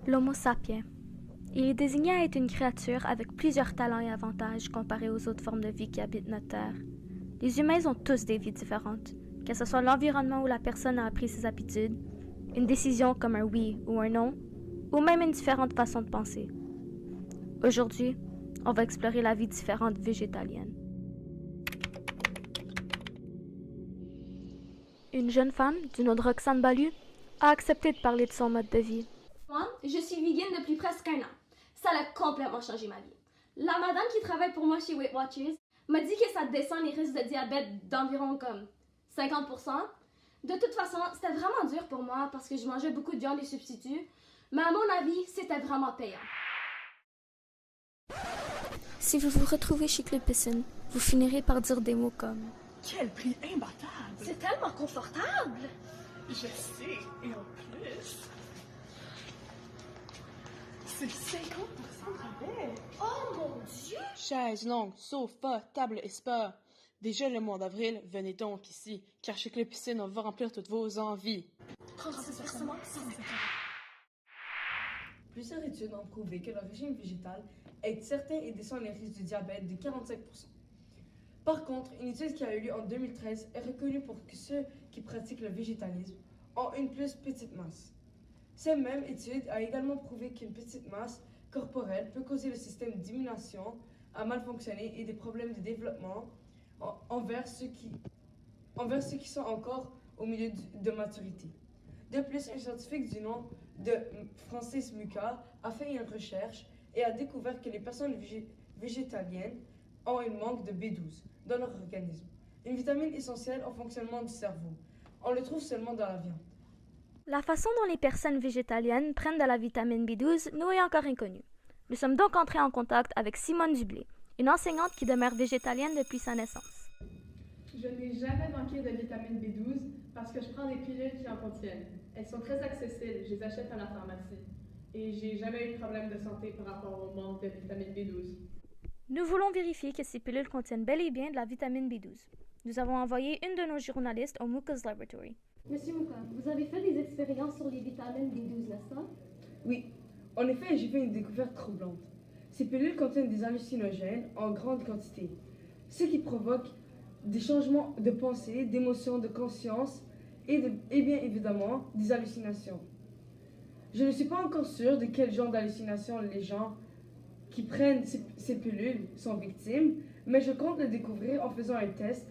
L'Homo sapiens. Il est désigné à être une créature avec plusieurs talents et avantages comparés aux autres formes de vie qui habitent notre Terre. Les humains ont tous des vies différentes, que ce soit l'environnement où la personne a appris ses habitudes, une décision comme un oui ou un non, ou même une différente façon de penser. Aujourd'hui, on va explorer la vie différente végétalienne. Une jeune femme, du nom de Roxane Ballou, a accepté de parler de son mode de vie. Moi, je suis vegan depuis presque un an. Ça a complètement changé ma vie. La madame qui travaille pour moi chez Weight Watchers m'a dit que ça descend les risques de diabète d'environ comme 50%. De toute façon, c'était vraiment dur pour moi parce que je mangeais beaucoup de viande et substituts, mais à mon avis, c'était vraiment payant. Si vous vous retrouvez chez Club Piscine, vous finirez par dire des mots comme Quel prix imbattable! C'est tellement confortable! Je sais, et en plus, c'est 50% de rabais! Oh mon Dieu! Chaises longues, sofa, table et spa. Déjà le mois d'avril, venez donc ici, car chez Club Piscine, on va remplir toutes vos envies. 36% sans Plusieurs études ont prouvé que le régime végétal aide certains et descend les risques de diabète de 45%. Par contre, une étude qui a eu lieu en 2013 est reconnue pour que ceux qui pratiquent le végétalisme ont une plus petite masse. Cette même étude a également prouvé qu'une petite masse corporelle peut causer le système d'immunisation à mal fonctionner et des problèmes de développement envers ceux qui sont encore au milieu de maturité. De plus, un scientifique du nom de Francis Muka a fait une recherche et a découvert que les personnes végétaliennes ont un manque de B12 dans leur organisme, une vitamine essentielle au fonctionnement du cerveau. On le trouve seulement dans la viande. La façon dont les personnes végétaliennes prennent de la vitamine B12 nous est encore inconnue. Nous sommes donc entrés en contact avec Simone Dublé, une enseignante qui demeure végétalienne depuis sa naissance. Je n'ai jamais manqué de vitamine B12 parce que je prends des pilules qui en contiennent. Elles sont très accessibles, je les achète à la pharmacie. Et j'ai jamais eu de problème de santé par rapport au manque de vitamine B12. Nous voulons vérifier que ces pilules contiennent bel et bien de la vitamine B12. Nous avons envoyé une de nos journalistes au Muka's Laboratory. Monsieur Muka, vous avez fait des expériences sur les vitamines B12, n'est-ce pas? Oui, en effet, j'ai fait une découverte troublante. Ces pilules contiennent des hallucinogènes en grande quantité, ce qui provoque des changements de pensée, d'émotion, de conscience et bien évidemment des hallucinations. Je ne suis pas encore sûre de quel genre d'hallucinations les gens qui prennent ces pilules sont victimes, mais je compte le découvrir en faisant un test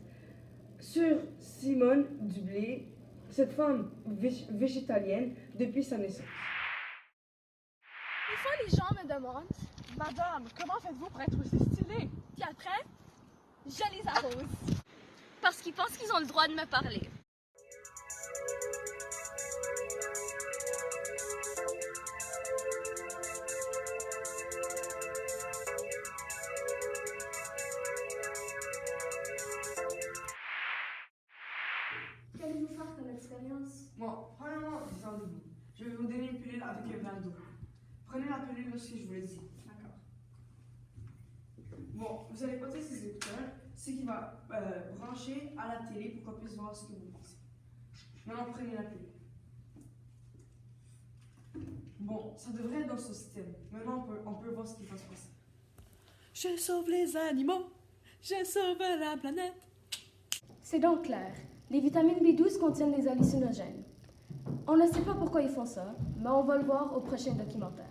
sur Simone Dublé, cette femme végétalienne depuis sa naissance. Des fois, les gens me demandent, Madame, comment faites-vous pour être aussi stylée? puis après, je les arrose. Parce qu'ils pensent qu'ils ont le droit de me parler. Qu'allez-vous faire comme expérience? Bon, premièrement, détendez-vous. Je vais vous donner une pilule avec un verre d'eau. Prenez la pilule lorsque je vous le dis. D'accord. Bon, vous allez porter ces écouteurs, ce qui va brancher à la télé pour qu'on puisse voir ce que vous pensez. Maintenant, prenez la pilule. Bon, ça devrait être dans ce système. Maintenant, on peut voir ce qui va se passer. Je sauve les animaux, je sauve la planète. C'est donc clair. Les vitamines B12 contiennent des hallucinogènes. On ne sait pas pourquoi ils font ça, mais on va le voir au prochain documentaire.